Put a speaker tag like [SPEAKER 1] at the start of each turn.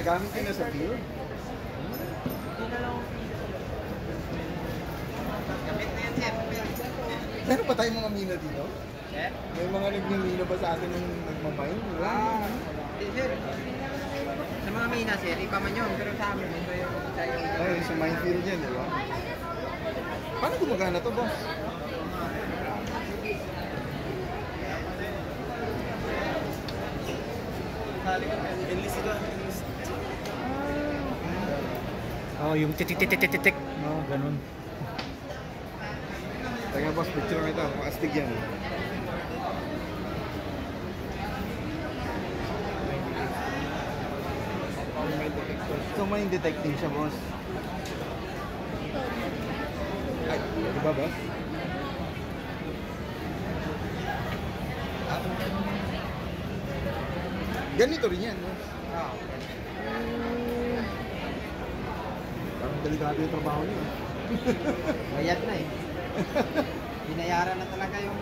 [SPEAKER 1] Ginagamit ko na sa field.
[SPEAKER 2] Gamit na yan, sir.
[SPEAKER 1] Meron pa tayong mga mina dito?
[SPEAKER 2] Sir?
[SPEAKER 1] May mga nagmimina ba sa atin ng nagmamine?
[SPEAKER 2] Sir. Sa mga mina, sir, iba man yun. Pero sa amin, ito yung
[SPEAKER 1] Ay, sa minefield yan, di ba? Paano gumagana to, boss?
[SPEAKER 3] Enlist ito.
[SPEAKER 4] Oh, yung titik-titik-titik. No, ganun.
[SPEAKER 1] Teka, boss, picture mo ito. Makastig yan. So, mine detecting siya, boss. Ay, di ba, boss? Ganito rin yan, boss. Parang delikado yung trabaho niyo.
[SPEAKER 2] bayad na eh. Binayaran na talaga yung